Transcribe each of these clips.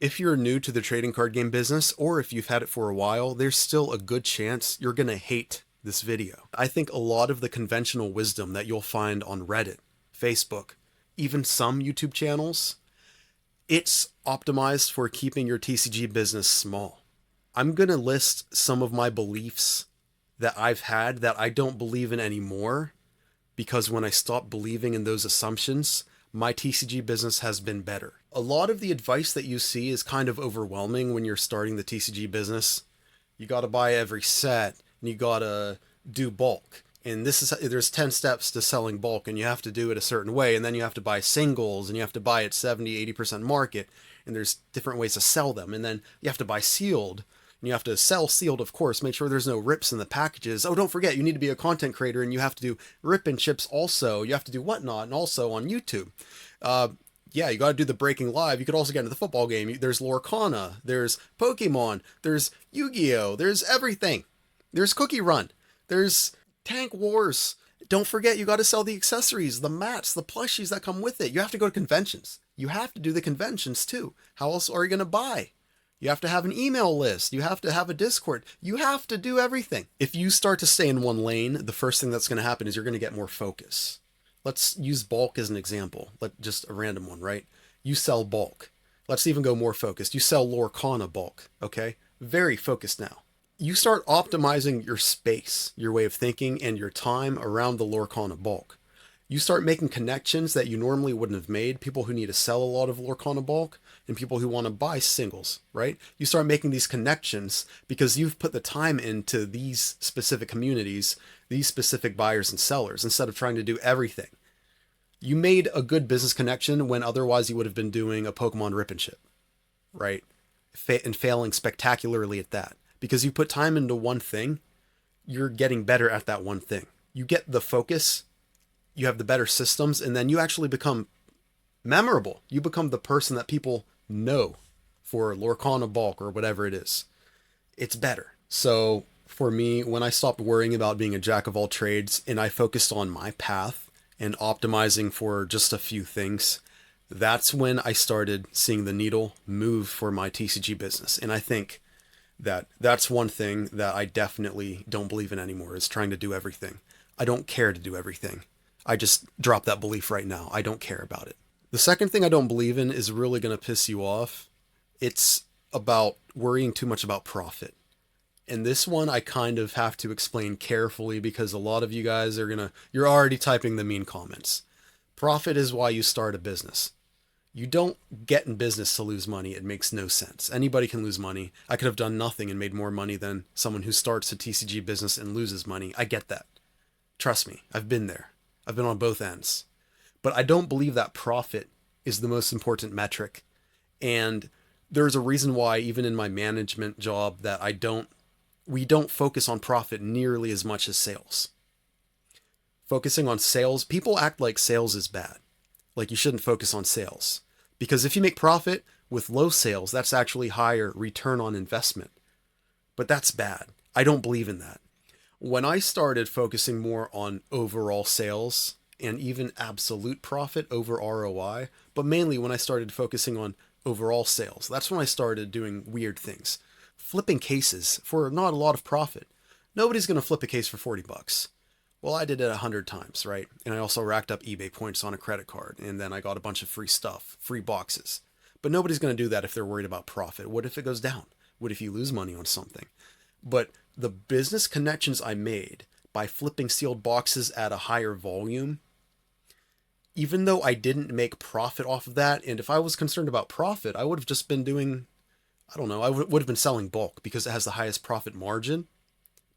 If you're new to the trading card game business, or if you've had it for a while, there's still a good chance you're going to hate this video. I think a lot of the conventional wisdom that you'll find on Reddit, Facebook, even some YouTube channels, it's optimized for keeping your TCG business small. I'm going to list some of my beliefs that I've had that I don't believe in anymore, because when I stopped believing in those assumptions, my TCG business has been better. A lot of the advice that you see is kind of overwhelming when you're starting the TCG business. You got to buy every set, and you got to do bulk. And there's 10 steps to selling bulk, and you have to do it a certain way, and then you have to buy singles, and you have to buy at 70-80% market, and there's different ways to sell them, and then you have to buy sealed, and you have to sell sealed, of course, make sure there's no rips in the packages. Oh, don't forget, you need to be a content creator, and you have to do rip and chips also. You have to do whatnot, and also on YouTube. Yeah, you got to do the breaking live. You could also get into the football game. There's Lorcana, there's Pokemon, there's Yu-Gi-Oh, there's everything. There's Cookie Run, there's Tank Wars. Don't forget, you got to sell the accessories, the mats, the plushies that come with it. You have to go to conventions. You have to do the conventions too. How else are you going to buy? You have to have an email list. You have to have a Discord. You have to do everything. If you start to stay in one lane, the first thing that's going to happen is you're going to get more focus. Let's use bulk as an example. Just a random one, right? You sell bulk. Let's even go more focused. You sell Lorcana bulk, okay? Very focused now. You start optimizing your space, your way of thinking, and your time around the Lorcana bulk. You start making connections that you normally wouldn't have made, people who need to sell a lot of Lorcana bulk and people who want to buy singles, right? You start making these connections because you've put the time into these specific communities, these specific buyers and sellers, instead of trying to do everything. You made a good business connection when otherwise you would have been doing a Pokemon rip and ship, right? And failing spectacularly at that. Because you put time into one thing, you're getting better at that one thing. You get the focus, you have the better systems, and then you actually become memorable. You become the person that people know for Lorcana bulk or whatever it is. It's better. So for me, when I stopped worrying about being a jack of all trades and I focused on my path and optimizing for just a few things, that's when I started seeing the needle move for my TCG business. And I think that's one thing that I definitely don't believe in anymore, is trying to do everything. I don't care to do everything. I just drop that belief right now. I don't care about it. The second thing I don't believe in is really going to piss you off. It's about worrying too much about profit. And this one I kind of have to explain carefully because a lot of you guys you're already typing the mean comments. Profit is why you start a business. You don't get in business to lose money. It makes no sense. Anybody can lose money. I could have done nothing and made more money than someone who starts a TCG business and loses money. I get that. Trust me, I've been there. I've been on both ends. But I don't believe that profit is the most important metric. And there's a reason why, even in my management job, that we don't focus on profit nearly as much as sales. Focusing on sales, people act like sales is bad. Like you shouldn't focus on sales. Because if you make profit with low sales, that's actually higher return on investment. But that's bad. I don't believe in that. When I started focusing more on overall sales and even absolute profit over ROI, but mainly when I started focusing on overall sales, that's when I started doing weird things. Flipping cases for not a lot of profit. Nobody's going to flip a case for 40 bucks. Well, I did it 100 times, right? And I also racked up eBay points on a credit card. And then I got a bunch of free stuff, free boxes. But nobody's going to do that if they're worried about profit. What if it goes down? What if you lose money on something? But the business connections I made by flipping sealed boxes at a higher volume, even though I didn't make profit off of that, and if I was concerned about profit, I would have just been doing, I don't know, I would have been selling bulk because it has the highest profit margin.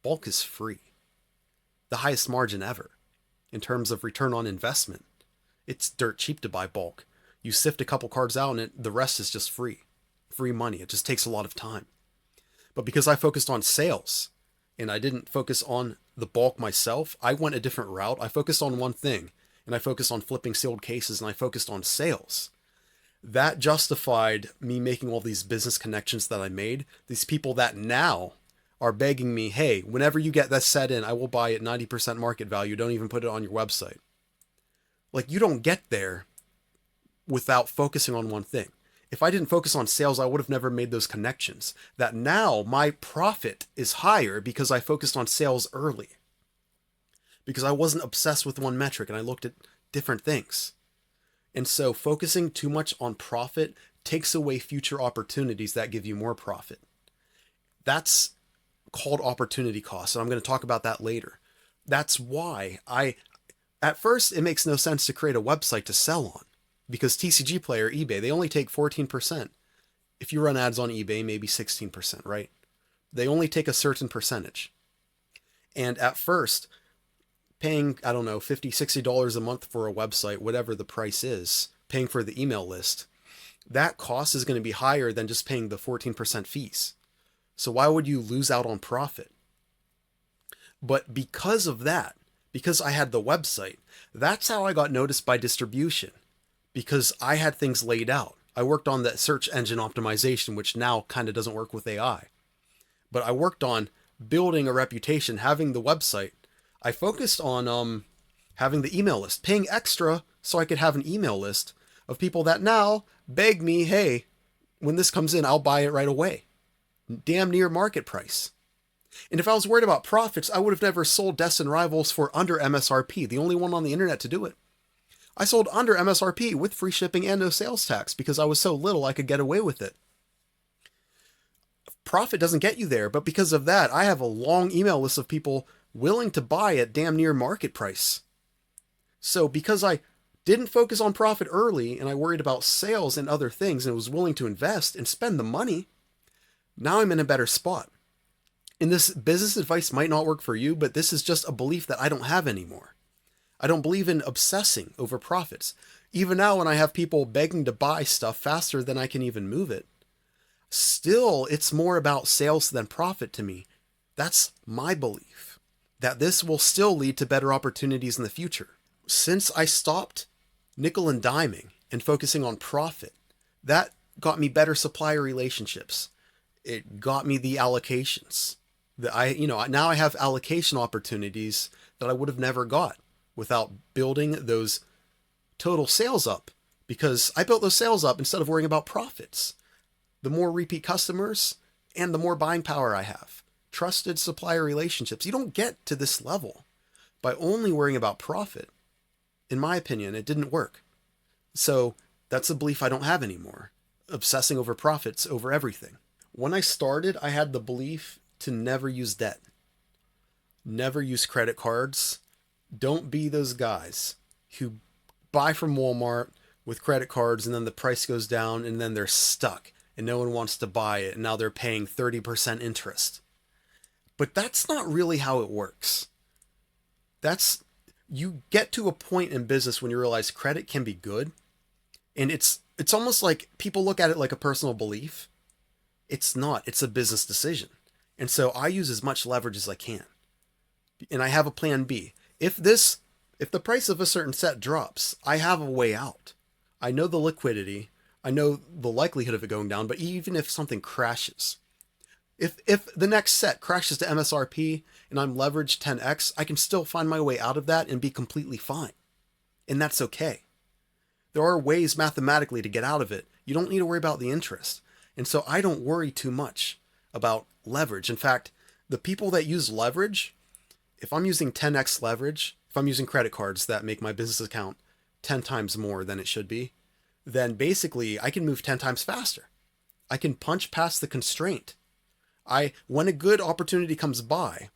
Bulk is free. The highest margin ever in terms of return on investment. It's dirt cheap to buy bulk. You sift a couple cards out and the rest is just free money. It just takes a lot of time. But because I focused on sales and I didn't focus on the bulk myself, I went a different route. I focused on one thing, and I focused on flipping sealed cases, and I focused on sales. That justified me making all these business connections that I made. These people that now are begging me, hey, whenever you get that set in, I will buy it 90% market value. Don't even put it on your website. Like, you don't get there without focusing on one thing. If I didn't focus on sales, I would have never made those connections. That now my profit is higher because I focused on sales early. Because I wasn't obsessed with one metric and I looked at different things. And so focusing too much on profit takes away future opportunities that give you more profit. That's called opportunity cost. And I'm going to talk about that later. That's why at first, it makes no sense to create a website to sell on, because TCG Player, eBay, they only take 14%. If you run ads on eBay, maybe 16%, right? They only take a certain percentage. And at first, paying, I don't know, $50, $60 a month for a website, whatever the price is, paying for the email list, that cost is going to be higher than just paying the 14% fees. So why would you lose out on profit? But because of that, because I had the website, that's how I got noticed by distribution, because I had things laid out. I worked on the search engine optimization, which now kind of doesn't work with AI. But I worked on building a reputation, having the website. I focused on having the email list, paying extra so I could have an email list of people that now beg me, hey, when this comes in, I'll buy it right away. Damn near market price. And if I was worried about profits, I would have never sold Destin Rivals for under MSRP, the only one on the internet to do it. I sold under MSRP with free shipping and no sales tax because I was so little I could get away with it. Profit doesn't get you there, but because of that, I have a long email list of people willing to buy at damn near market price. So because I didn't focus on profit early and I worried about sales and other things and was willing to invest and spend the money, now I'm in a better spot. And this business advice might not work for you, but this is just a belief that I don't have anymore. I don't believe in obsessing over profits. Even now when I have people begging to buy stuff faster than I can even move it, still it's more about sales than profit to me. That's my belief, that this will still lead to better opportunities in the future. Since I stopped nickel and diming and focusing on profit, that got me better supplier relationships. It got me the allocations. Now I have allocation opportunities that I would have never got without building those total sales up, because I built those sales up instead of worrying about profits. The more repeat customers and the more buying power I have. Trusted supplier relationships. You don't get to this level by only worrying about profit. In my opinion, it didn't work. So that's a belief I don't have anymore. Obsessing over profits over everything. When I started, I had the belief to never use debt. Never use credit cards. Don't be those guys who buy from Walmart with credit cards and then the price goes down and then they're stuck and no one wants to buy it and now they're paying 30% interest. But that's not really how it works. You get to a point in business when you realize credit can be good, and it's almost like people look at it like a personal belief. It's not. It's a business decision. And so I use as much leverage as I can. And I have a plan B. If the price of a certain set drops, I have a way out. I know the liquidity. I know the likelihood of it going down, but even if something crashes, if the next set crashes to MSRP and I'm leveraged 10x, I can still find my way out of that and be completely fine. And that's okay. There are ways mathematically to get out of it. You don't need to worry about the interest. And so I don't worry too much about leverage. In fact, the people that use leverage, if I'm using 10x leverage, if I'm using credit cards that make my business account 10 times more than it should be, then basically I can move 10 times faster. I can punch past the constraint. When a good opportunity comes by,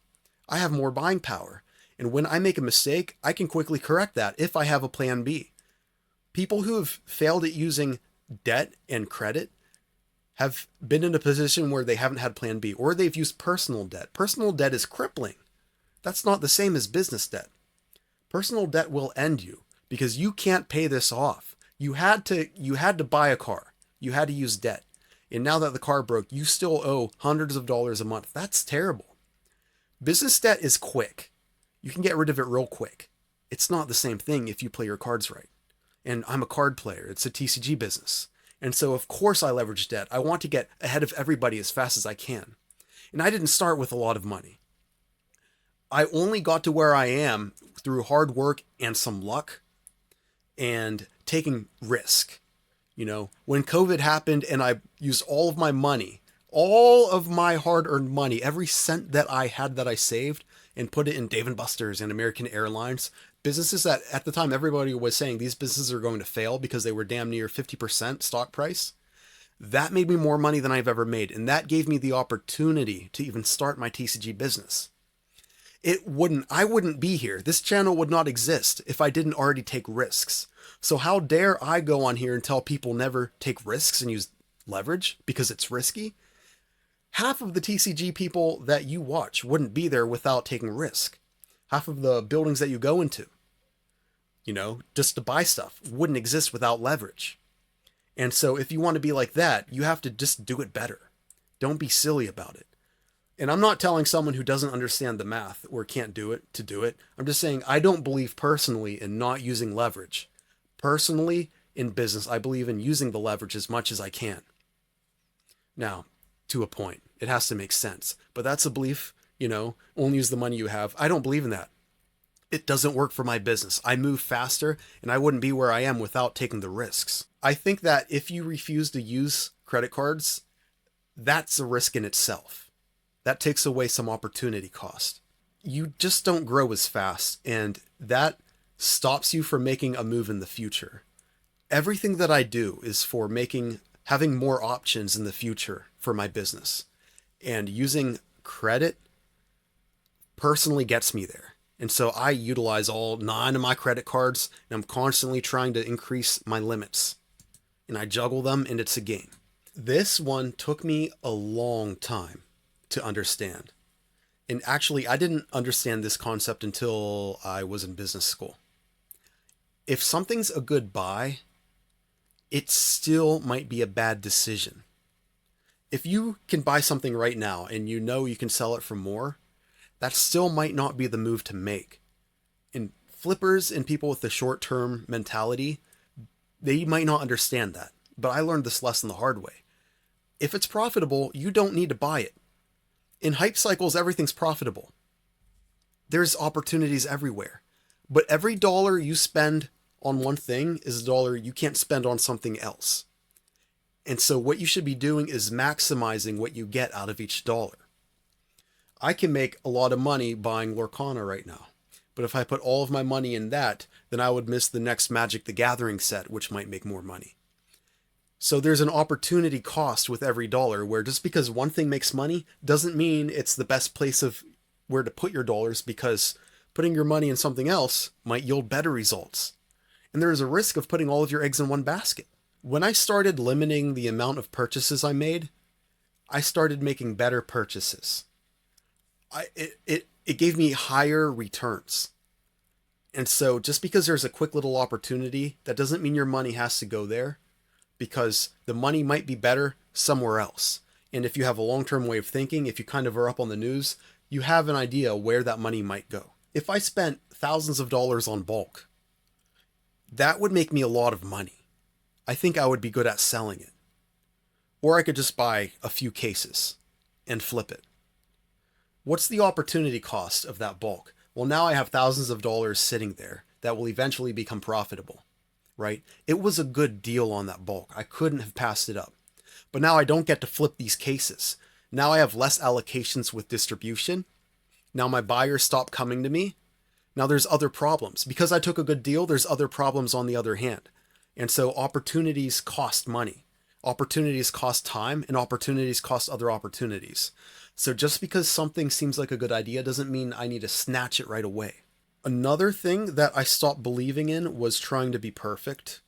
I have more buying power. And when I make a mistake, I can quickly correct that if I have a plan B. People who have failed at using debt and credit have been in a position where they haven't had plan B, or they've used personal debt. Personal debt is crippling. That's not the same as business debt. Personal debt will end you because you can't pay this off. You had to buy a car. You had to use debt. And now that the car broke, you still owe hundreds of dollars a month. That's terrible. Business debt is quick. You can get rid of it real quick. It's not the same thing if you play your cards right. And I'm a card player. It's a TCG business. And so of course I leverage debt. I want to get ahead of everybody as fast as I can. And I didn't start with a lot of money. I only got to where I am through hard work and some luck and taking risk. You know, when COVID happened and I used all of my money, all of my hard-earned money, every cent that I had that I saved, and put it in Dave & Buster's and American Airlines, businesses that at the time everybody was saying these businesses are going to fail because they were damn near 50% stock price. That made me more money than I've ever made, and that gave me the opportunity to even start my TCG business. I wouldn't be here. This channel would not exist if I didn't already take risks. So how dare I go on here and tell people never take risks and use leverage because it's risky? Half of the TCG people that you watch wouldn't be there without taking risk. Half of the buildings that you go into, you know, just to buy stuff, wouldn't exist without leverage. And so if you want to be like that, you have to just do it better. Don't be silly about it. And I'm not telling someone who doesn't understand the math or can't do it to do it. I'm just saying I don't believe personally in not using leverage. Personally, in business, I believe in using the leverage as much as I can. Now, to a point, it has to make sense. But that's a belief, you know, only use the money you have. I don't believe in that. It doesn't work for my business. I move faster and I wouldn't be where I am without taking the risks. I think that if you refuse to use credit cards, that's a risk in itself. That takes away some opportunity cost. You just don't grow as fast, and that stops you from making a move in the future. Everything that I do is for having more options in the future for my business. And using credit personally gets me there. And so I utilize all 9 of my credit cards, and I'm constantly trying to increase my limits. And I juggle them, and it's a game. This one took me a long time to understand. And actually, I didn't understand this concept until I was in business school. If something's a good buy, it still might be a bad decision. If you can buy something right now and you know you can sell it for more, that still might not be the move to make. And flippers and people with the short-term mentality, they might not understand that. But I learned this lesson the hard way. If it's profitable, you don't need to buy it. In hype cycles, everything's profitable. There's opportunities everywhere. But every dollar you spend on one thing is a dollar you can't spend on something else. And so what you should be doing is maximizing what you get out of each dollar. I can make a lot of money buying Lorcana right now. But if I put all of my money in that, then I would miss the next Magic the Gathering set, which might make more money. So there's an opportunity cost with every dollar, where just because one thing makes money doesn't mean it's the best place of where to put your dollars, because putting your money in something else might yield better results. And there is a risk of putting all of your eggs in one basket. When I started limiting the amount of purchases I made, I started making better purchases. It gave me higher returns. And so just because there's a quick little opportunity, that doesn't mean your money has to go there, because the money might be better somewhere else. And if you have a long-term way of thinking, if you kind of are up on the news, you have an idea where that money might go. If I spent thousands of dollars on bulk, that would make me a lot of money. I think I would be good at selling it. Or I could just buy a few cases and flip it. What's the opportunity cost of that bulk? Well, now I have thousands of dollars sitting there that will eventually become profitable, right? It was a good deal on that bulk. I couldn't have passed it up. But now I don't get to flip these cases. Now I have less allocations with distribution. Now my buyers stop coming to me. Now there's other problems. Because I took a good deal, there's other problems on the other hand. And so opportunities cost money. Opportunities cost time, and opportunities cost other opportunities. So just because something seems like a good idea doesn't mean I need to snatch it right away. Another thing that I stopped believing in was trying to be perfect.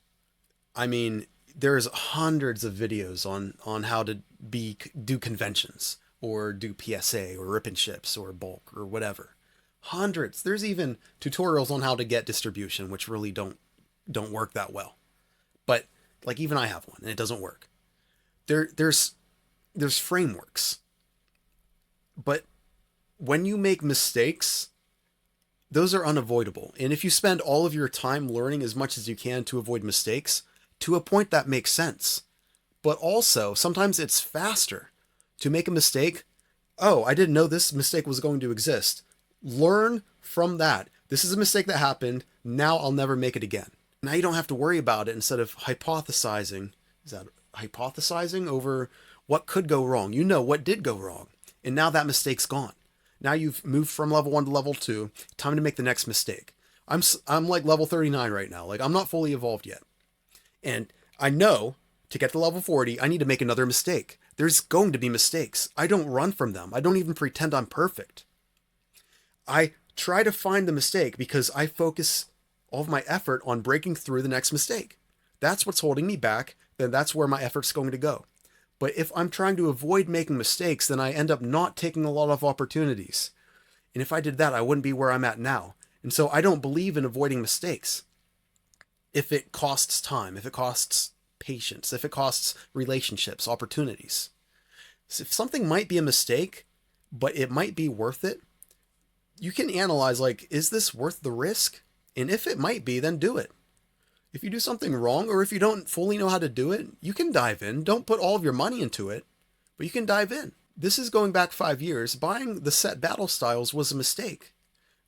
I mean, there's hundreds of videos on how to do conventions, or do PSA, or rip and ships, or bulk, or whatever. Hundreds. There's even tutorials on how to get distribution, which really don't work that well. But like, even I have one and it doesn't work. There's frameworks. But when you make mistakes, those are unavoidable. And if you spend all of your time learning as much as you can to avoid mistakes, to a point that makes sense. But also, sometimes it's faster to make a mistake. Oh, I didn't know this mistake was going to exist. Learn from that. This is a mistake that happened. Now I'll never make it again. Now you don't have to worry about it, instead of hypothesizing Is that hypothesizing over what could go wrong? You know what did go wrong. And now that mistake's gone. Now you've moved from level 1 to level 2. Time to make the next mistake. I'm like level 39 right now. Like I'm not fully evolved yet. And I know to get to level 40, I need to make another mistake. There's going to be mistakes. I don't run from them. I don't even pretend I'm perfect. I try to find the mistake because I focus all of my effort on breaking through the next mistake. That's what's holding me back. Then that's where my effort's going to go. But if I'm trying to avoid making mistakes, then I end up not taking a lot of opportunities. And if I did that, I wouldn't be where I'm at now. And so I don't believe in avoiding mistakes. If it costs time, if it costs patience, if it costs relationships, opportunities. So if something might be a mistake, but it might be worth it, you can analyze like, is this worth the risk? And if it might be, then do it. If you do something wrong, or if you don't fully know how to do it, you can dive in. Don't put all of your money into it, but you can dive in. This is going back 5 years. Buying the set battle styles was a mistake.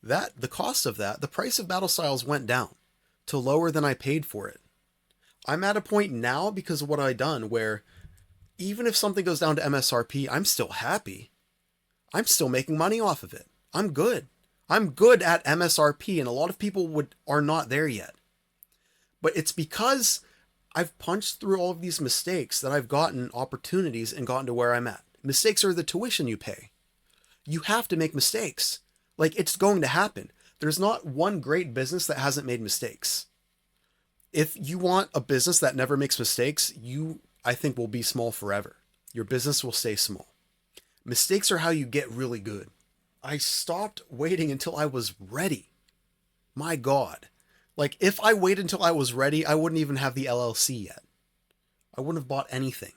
The cost of that, the price of battle styles went down to lower than I paid for it. I'm at a point now because of what I've done where even if something goes down to MSRP, I'm still happy. I'm still making money off of it. I'm good. I'm good at MSRP, and a lot of people are not there yet. But it's because I've punched through all of these mistakes that I've gotten opportunities and gotten to where I'm at. Mistakes are the tuition you pay. You have to make mistakes. Like, it's going to happen. There's not one great business that hasn't made mistakes. If you want a business that never makes mistakes, I think, will be small forever. Your business will stay small. Mistakes are how you get really good. I stopped waiting until I was ready. My God. Like, if I waited until I was ready, I wouldn't even have the LLC yet. I wouldn't have bought anything.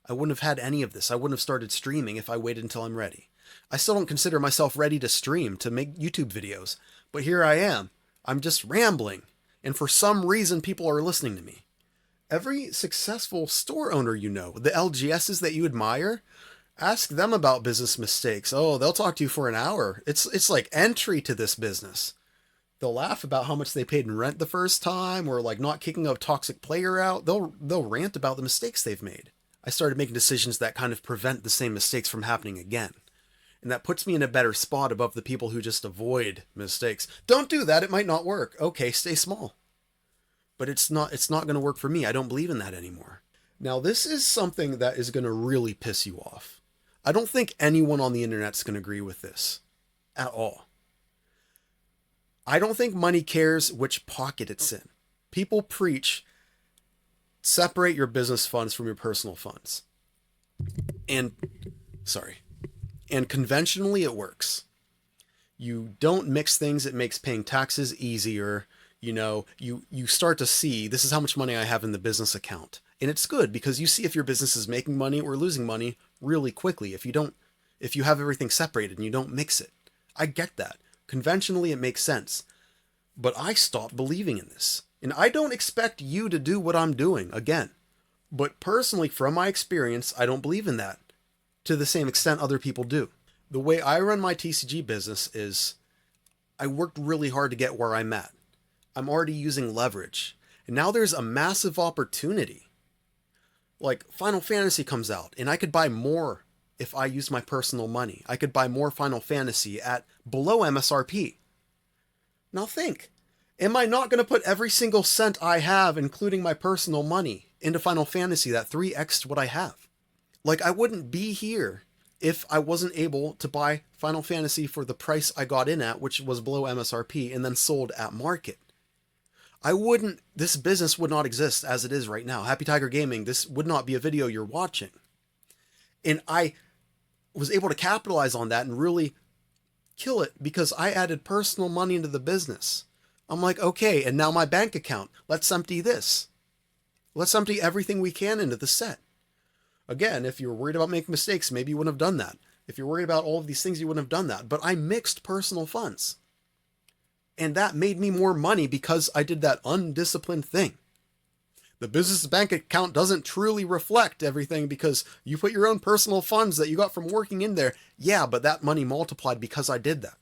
I wouldn't have had any of this. I wouldn't have started streaming if I waited until I'm ready. I still don't consider myself ready to stream, to make YouTube videos. But here I am. I'm just rambling. And for some reason, people are listening to me. Every successful store owner you know, the LGSs that you admire, ask them about business mistakes. Oh, they'll talk to you for an hour. It's like entry to this business. They'll laugh about how much they paid in rent the first time, or like not kicking a toxic player out. They'll rant about the mistakes they've made. I started making decisions that kind of prevent the same mistakes from happening again. And that puts me in a better spot above the people who just avoid mistakes. Don't do that. It might not work. Okay, stay small. But it's not going to work for me. I don't believe in that anymore. Now, this is something that is going to really piss you off. I don't think anyone on the internet's going to agree with this at all. I don't think money cares which pocket it's in. People preach, separate your business funds from your personal funds. And conventionally it works. You don't mix things. It makes paying taxes easier. You know, you start to see, this is how much money I have in the business account. And it's good because you see if your business is making money or losing money really quickly. If you have everything separated and you don't mix it. I get that. Conventionally, it makes sense. But I stopped believing in this. And I don't expect you to do what I'm doing, again. But personally, from my experience, I don't believe in that to the same extent other people do. The way I run my TCG business is I worked really hard to get where I'm at. I'm already using leverage. And now there's a massive opportunity. Like, Final Fantasy comes out, and I could buy more if I used my personal money. I could buy more Final Fantasy at below MSRP. Now think, am I not going to put every single cent I have, including my personal money, into Final Fantasy that 3x'd what I have? Like, I wouldn't be here if I wasn't able to buy Final Fantasy for the price I got in at, which was below MSRP, and then sold at market. This business would not exist as it is right now. Happy Tiger Gaming, this would not be a video you're watching. And I was able to capitalize on that and really kill it because I added personal money into the business. I'm like, okay, and now my bank account, let's empty this. Let's empty everything we can into the set. Again, if you're worried about making mistakes, maybe you wouldn't have done that. If you're worried about all of these things, you wouldn't have done that. But I mixed personal funds. And that made me more money because I did that undisciplined thing. The business bank account doesn't truly reflect everything because you put your own personal funds that you got from working in there. Yeah, but that money multiplied because I did that.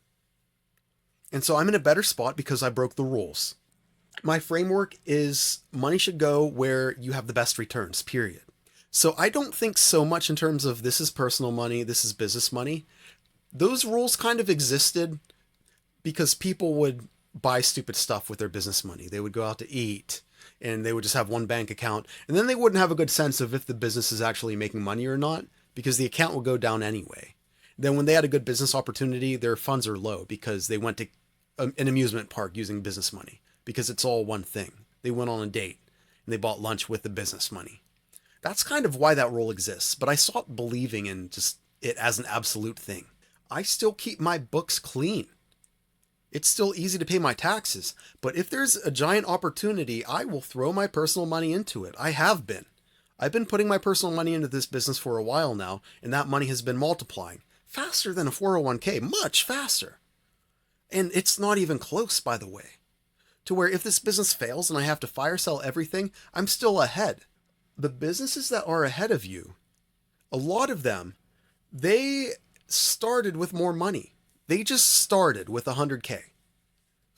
And so I'm in a better spot because I broke the rules. My framework is money should go where you have the best returns, period. So I don't think so much in terms of this is personal money, this is business money. Those rules kind of existed because people would buy stupid stuff with their business money. They would go out to eat and they would just have one bank account, and then they wouldn't have a good sense of if the business is actually making money or not because the account will go down anyway. Then when they had a good business opportunity, their funds are low because they went to an amusement park using business money because it's all one thing. They went on a date and they bought lunch with the business money. That's kind of why that rule exists, but I stopped believing in just it as an absolute thing. I still keep my books clean. It's still easy to pay my taxes, but if there's a giant opportunity, I will throw my personal money into it. I have been. I've been putting my personal money into this business for a while now, and that money has been multiplying faster than a 401k, much faster. And it's not even close, by the way, to where if this business fails and I have to fire sell everything, I'm still ahead. The businesses that are ahead of you, a lot of them, they started with more money. They just started with 100K,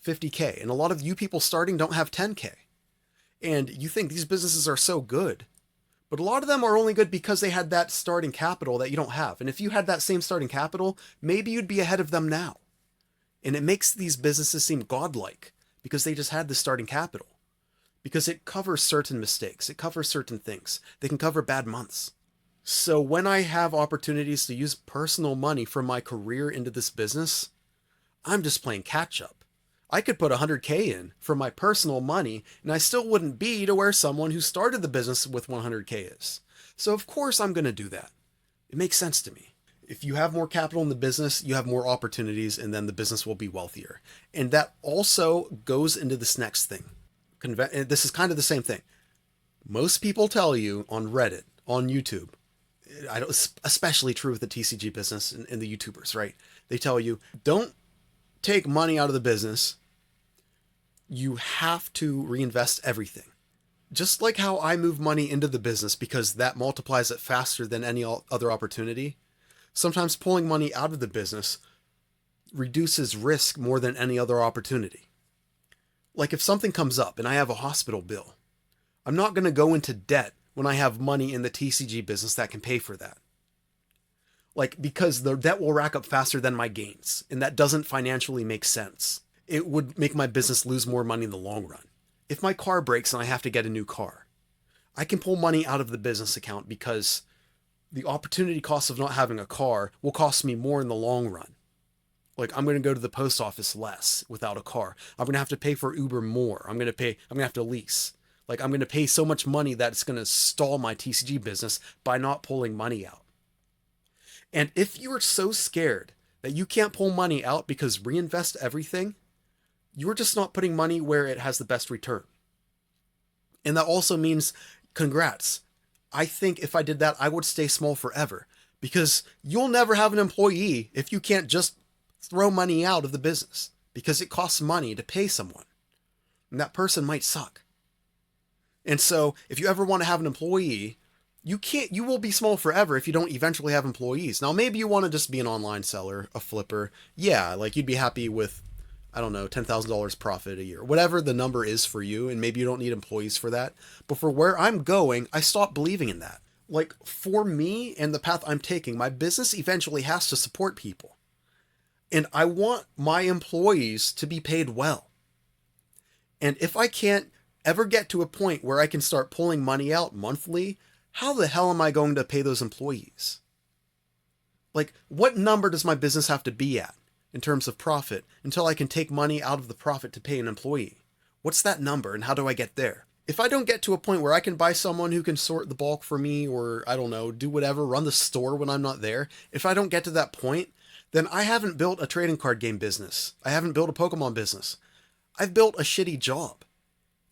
50K, and a lot of you people starting don't have 10K. And you think these businesses are so good, but a lot of them are only good because they had that starting capital that you don't have. And if you had that same starting capital, maybe you'd be ahead of them now. And it makes these businesses seem godlike because they just had the starting capital. Because it covers certain mistakes, it covers certain things. They can cover bad months. So when I have opportunities to use personal money from my career into this business, I'm just playing catch up. I could put 100K in from my personal money and I still wouldn't be to where someone who started the business with 100K is. So of course I'm going to do that. It makes sense to me. If you have more capital in the business, you have more opportunities and then the business will be wealthier. And that also goes into this next thing. This is kind of the same thing. Most people tell you on Reddit, on YouTube, especially true with the TCG business and the YouTubers, right? They tell you, don't take money out of the business. You have to reinvest everything. Just like how I move money into the business because that multiplies it faster than any other opportunity. Sometimes pulling money out of the business reduces risk more than any other opportunity. Like if something comes up and I have a hospital bill, I'm not going to go into debt when I have money in the TCG business that can pay for that. Like, because the debt will rack up faster than my gains, and that doesn't financially make sense. It would make my business lose more money in the long run. If my car breaks and I have to get a new car, I can pull money out of the business account because the opportunity cost of not having a car will cost me more in the long run. Like, I'm going to go to the post office less without a car. I'm going to have to pay for Uber more. I'm going to have to lease. Like, I'm going to pay so much money that it's going to stall my TCG business by not pulling money out. And if you are so scared that you can't pull money out because reinvest everything, you're just not putting money where it has the best return. And that also means, congrats. I think if I did that, I would stay small forever because you'll never have an employee if you can't just throw money out of the business because it costs money to pay someone. And that person might suck. And so if you ever want to have an employee, you will be small forever if you don't eventually have employees. Now, maybe you want to just be an online seller, a flipper. Yeah, like you'd be happy with, I don't know, $10,000 profit a year, whatever the number is for you. And maybe you don't need employees for that. But for where I'm going, I stopped believing in that. Like for me and the path I'm taking, my business eventually has to support people. And I want my employees to be paid well. And if I can't ever get to a point where I can start pulling money out monthly, how the hell am I going to pay those employees? Like, what number does my business have to be at in terms of profit until I can take money out of the profit to pay an employee? What's that number and how do I get there? If I don't get to a point where I can buy someone who can sort the bulk for me or, I don't know, do whatever, run the store when I'm not there, if I don't get to that point, then I haven't built a trading card game business. I haven't built a Pokemon business. I've built a shitty job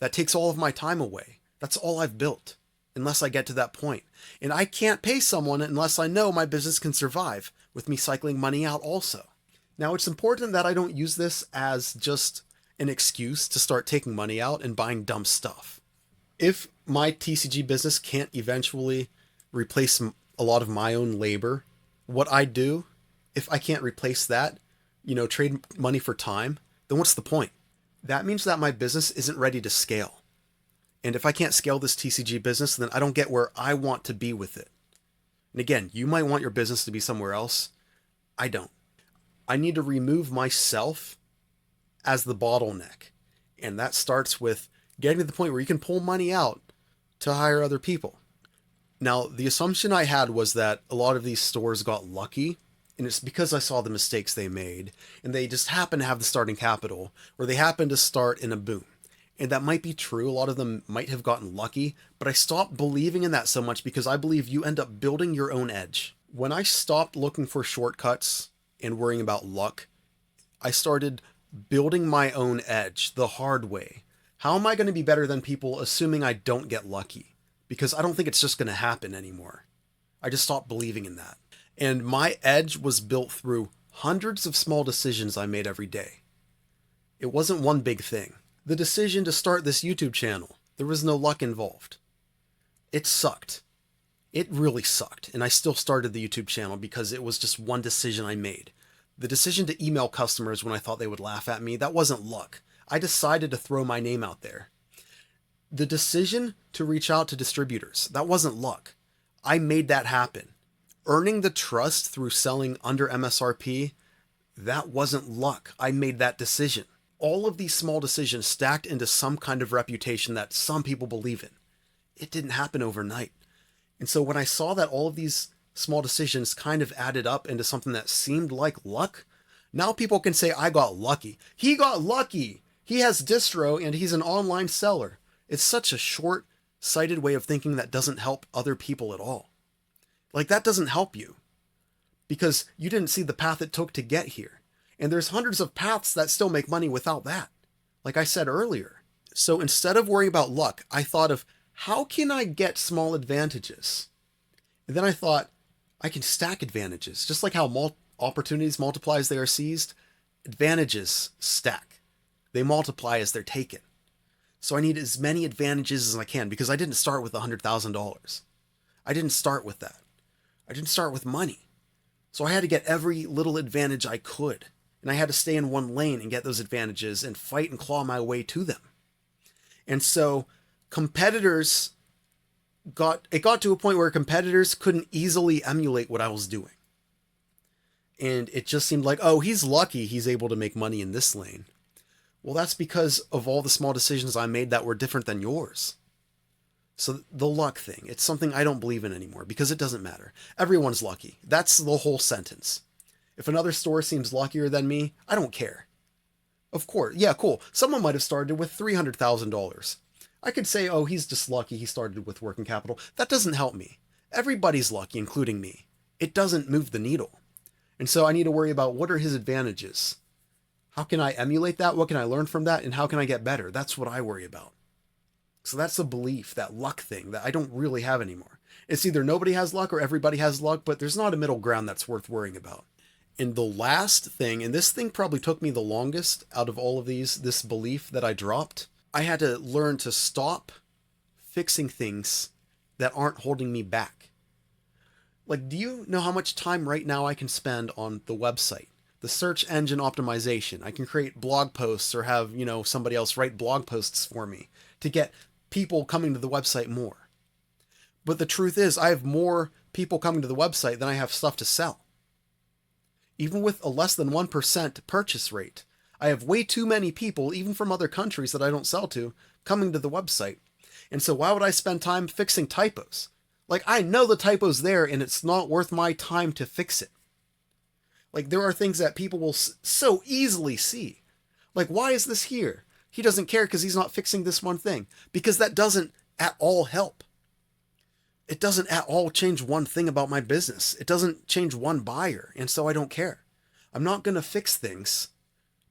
that takes all of my time away. That's all I've built, unless I get to that point. And I can't pay someone unless I know my business can survive with me cycling money out also. Now, it's important that I don't use this as just an excuse to start taking money out and buying dumb stuff. If my TCG business can't eventually replace a lot of my own labor, what I do, if I can't replace that, trade money for time, then what's the point? that means that my business isn't ready to scale. And if I can't scale this TCG business, then I don't get where I want to be with it. And again, you might want your business to be somewhere else. I don't. I need to remove myself as the bottleneck. And that starts with getting to the point where you can pull money out to hire other people. Now, the assumption I had was that a lot of these stores got lucky, and it's because I saw the mistakes they made, and they just happen to have the starting capital, or they happen to start in a boom. And that might be true. A lot of them might have gotten lucky, but I stopped believing in that so much because I believe you end up building your own edge. When I stopped looking for shortcuts and worrying about luck, I started building my own edge the hard way. How am I going to be better than people assuming I don't get lucky? Because I don't think it's just going to happen anymore. I just stopped believing in that. And my edge was built through hundreds of small decisions I made every day. It wasn't one big thing. The decision to start this YouTube channel, there was no luck involved. It sucked. It really sucked. And I still started the YouTube channel because it was just one decision I made. The decision to email customers when I thought they would laugh at me, that wasn't luck. I decided to throw my name out there. The decision to reach out to distributors, that wasn't luck. I made that happen. Earning the trust through selling under MSRP, that wasn't luck. I made that decision. All of these small decisions stacked into some kind of reputation that some people believe in. It didn't happen overnight. And so when I saw that all of these small decisions kind of added up into something that seemed like luck, now people can say I got lucky. He got lucky. He has distro and he's an online seller. It's such a short-sighted way of thinking that doesn't help other people at all. Like, that doesn't help you because you didn't see the path it took to get here. And there's hundreds of paths that still make money without that, like I said earlier. So instead of worrying about luck, I thought of how can I get small advantages? And then I thought I can stack advantages, just like how opportunities multiply as they are seized. Advantages stack. They multiply as they're taken. So I need as many advantages as I can because I didn't start with $100,000. I didn't start with that. I didn't start with money. So I had to get every little advantage I could. And I had to stay in one lane and get those advantages and fight and claw my way to them. And so competitors got to a point where competitors couldn't easily emulate what I was doing. And it just seemed like, oh, he's lucky he's able to make money in this lane. Well, that's because of all the small decisions I made that were different than yours. So the luck thing, it's something I don't believe in anymore because it doesn't matter. Everyone's lucky. That's the whole sentence. If another store seems luckier than me, I don't care. Of course, yeah, cool. Someone might have started with $300,000. I could say, oh, he's just lucky he started with working capital. That doesn't help me. Everybody's lucky, including me. It doesn't move the needle. And so I need to worry about what are his advantages. How can I emulate that? What can I learn from that? And how can I get better? That's what I worry about. So that's a belief, that luck thing that I don't really have anymore. It's either nobody has luck or everybody has luck, but there's not a middle ground that's worth worrying about. And the last thing, and this thing probably took me the longest out of all of these, this belief that I dropped, I had to learn to stop fixing things that aren't holding me back. Like, do you know how much time right now I can spend on the website? The search engine optimization. I can create blog posts or have, somebody else write blog posts for me to get people coming to the website more. But the truth is, I have more people coming to the website than I have stuff to sell. Even with a less than 1% purchase rate, I have way too many people, even from other countries that I don't sell to, coming to the website. And so why would I spend time fixing typos? Like, I know the typo's there and it's not worth my time to fix it. Like, there are things that people will so easily see. Like, why is this here? He doesn't care because he's not fixing this one thing. Because that doesn't at all help. It doesn't at all change one thing about my business. It doesn't change one buyer. And so I don't care. I'm not going to fix things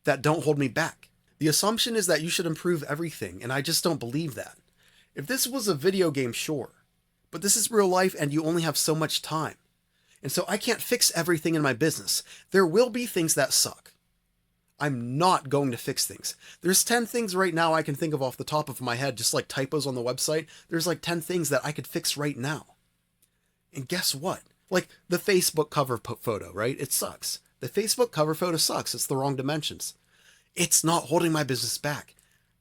that don't hold me back. The assumption is that you should improve everything. And I just don't believe that. If this was a video game, sure. But this is real life and you only have so much time. And so I can't fix everything in my business. There will be things that suck. I'm not going to fix things. There's 10 things right now I can think of off the top of my head, just like typos on the website. There's like 10 things that I could fix right now. And guess what? Like the Facebook cover photo, right? It sucks. The Facebook cover photo sucks. It's the wrong dimensions. it's not holding my business back.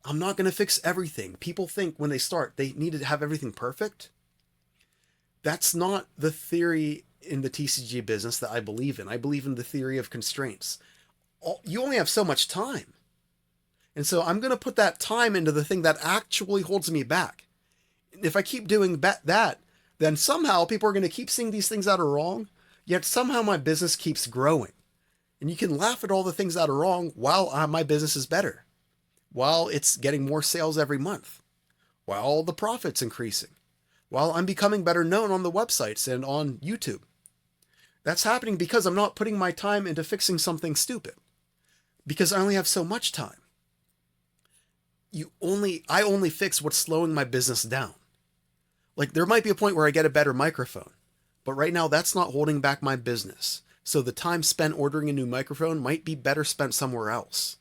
I'm not going to fix everything. People think when they start, they need to have everything perfect. That's not the theory in the TCG business that I believe in. I believe in the theory of constraints. You only have so much time. And so I'm going to put that time into the thing that actually holds me back. If I keep doing that, then somehow people are going to keep seeing these things that are wrong, yet somehow my business keeps growing. And you can laugh at all the things that are wrong while my business is better, while it's getting more sales every month, while the profit's increasing, while I'm becoming better known on the websites and on YouTube. That's happening because I'm not putting my time into fixing something stupid, because I only have so much time. I only fix what's slowing my business down. Like, there might be a point where I get a better microphone, but right now that's not holding back my business. So the time spent ordering a new microphone might be better spent somewhere else.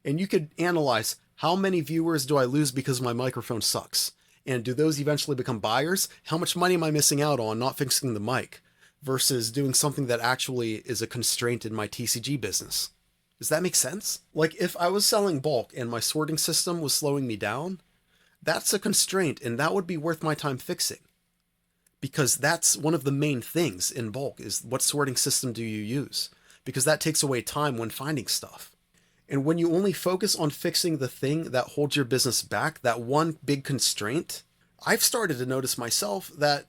And you could analyze, how many viewers do I lose because my microphone sucks? And do those eventually become buyers? How much money am I missing out on not fixing the mic versus doing something that actually is a constraint in my TCG business? Does that make sense? Like, if I was selling bulk and my sorting system was slowing me down, that's a constraint, and that would be worth my time fixing. Because that's one of the main things in bulk, is what sorting system do you use? Because that takes away time when finding stuff. And when you only focus on fixing the thing that holds your business back, that one big constraint, I've started to notice myself that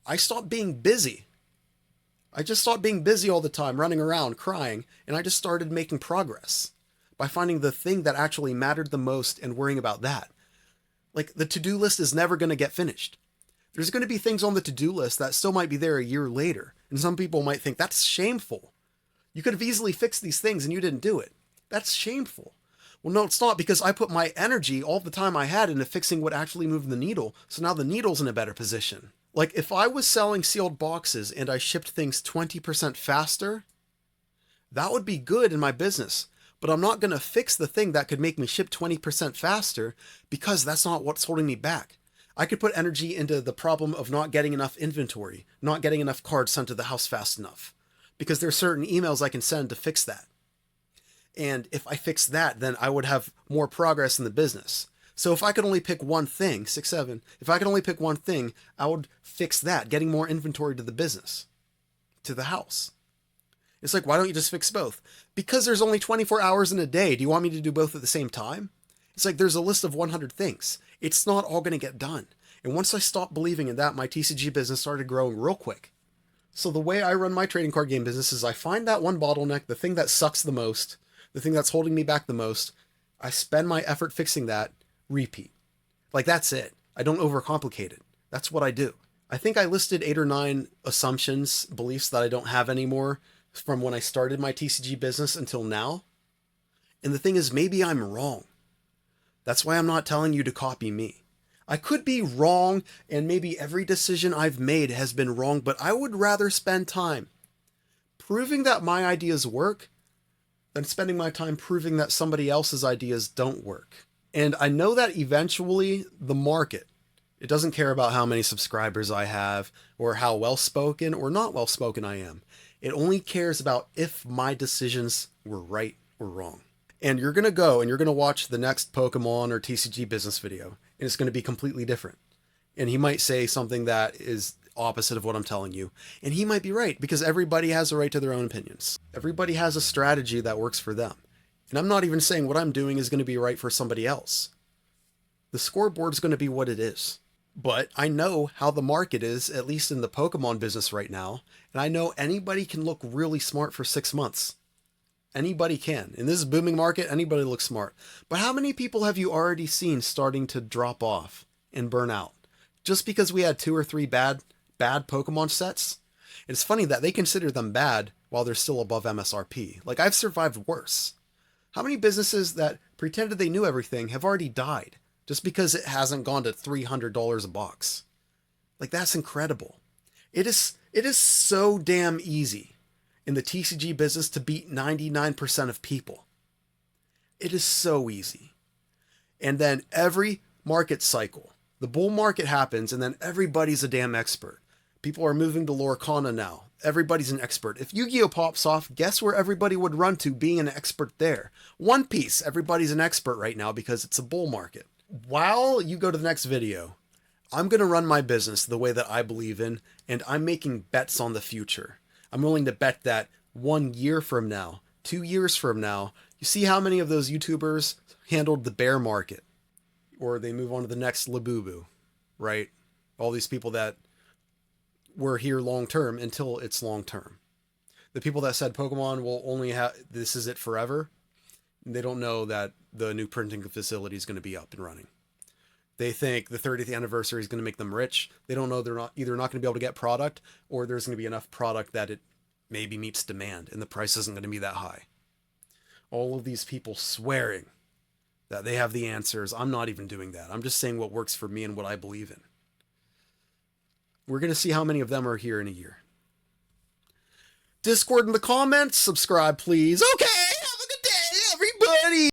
I stopped being busy. I just stopped being busy all the time, running around, crying, and I just started making progress by finding the thing that actually mattered the most and worrying about that. Like, the to-do list is never going to get finished. There's going to be things on the to-do list that still might be there a year later, and some people might think that's shameful. You could have easily fixed these things and you didn't do it. That's shameful. Well, no, it's not, because I put my energy, all the time I had, into fixing what actually moved the needle, so now the needle's in a better position. Like, if I was selling sealed boxes and I shipped things 20% faster, that would be good in my business. But I'm not going to fix the thing that could make me ship 20% faster, because that's not what's holding me back. I could put energy into the problem of not getting enough inventory, not getting enough cards sent to the house fast enough, because there's certain emails I can send to fix that. And if I fix that, then I would have more progress in the business. So if I could only pick one thing, 6, 7, if I could only pick one thing, I would fix that, getting more inventory to the business, to the house. It's like, why don't you just fix both? Because there's only 24 hours in a day. Do you want me to do both at the same time? It's like, there's a list of 100 things. It's not all going to get done. And once I stopped believing in that, my TCG business started growing real quick. So the way I run my trading card game business is I find that one bottleneck, the thing that sucks the most, the thing that's holding me back the most. I spend my effort fixing that, repeat. Like, that's it. I don't overcomplicate it. That's what I do. I think I listed 8 or 9 assumptions, beliefs that I don't have anymore from when I started my TCG business until now. And the thing is, maybe I'm wrong. That's why I'm not telling you to copy me. I could be wrong, and maybe every decision I've made has been wrong, but I would rather spend time proving that my ideas work than spending my time proving that somebody else's ideas don't work. And I know that eventually the market, it doesn't care about how many subscribers I have or how well-spoken or not well-spoken I am. It only cares about if my decisions were right or wrong. And you're going to go and you're going to watch the next Pokemon or TCG business video, and it's going to be completely different. And he might say something that is opposite of what I'm telling you. And he might be right, because everybody has a right to their own opinions. Everybody has a strategy that works for them. And I'm not even saying what I'm doing is going to be right for somebody else. The scoreboard is going to be what it is. But I know how the market is, at least in the Pokemon business right now. And I know anybody can look really smart for 6 months. Anybody can. In this booming market, anybody looks smart. But how many people have you already seen starting to drop off and burn out? Just because we had 2 or 3 bad Pokemon sets? It's funny that they consider them bad while they're still above MSRP. Like, I've survived worse. How many businesses that pretended they knew everything have already died just because it hasn't gone to $300 a box? Like, that's incredible. It is so damn easy in the TCG business to beat 99% of people. It is so easy. And then every market cycle, the bull market happens, and then everybody's a damn expert. People are moving to Lorcana now. everybody's an expert. If Yu-Gi-Oh pops off, guess where everybody would run to being an expert there? One Piece, everybody's an expert right now because it's a bull market. While you go to the next video, I'm going to run my business the way that I believe in, and I'm making bets on the future. I'm willing to bet that 1 year from now, 2 years from now, you see how many of those YouTubers handled the bear market, or they move on to the next Labubu, right? All these people that were here long term until it's long term. The people that said Pokemon will only have, this is it forever, they don't know that the new printing facility is going to be up and running. They think the 30th anniversary is going to make them rich. They don't know they're not either not going to be able to get product, or there's going to be enough product that it maybe meets demand and the price isn't going to be that high. All of these people swearing that they have the answers. I'm not even doing that. I'm just saying what works for me and what I believe in. We're going to see how many of them are here in a year. Discord in the comments. Subscribe, please. Okay, have a good day, everybody.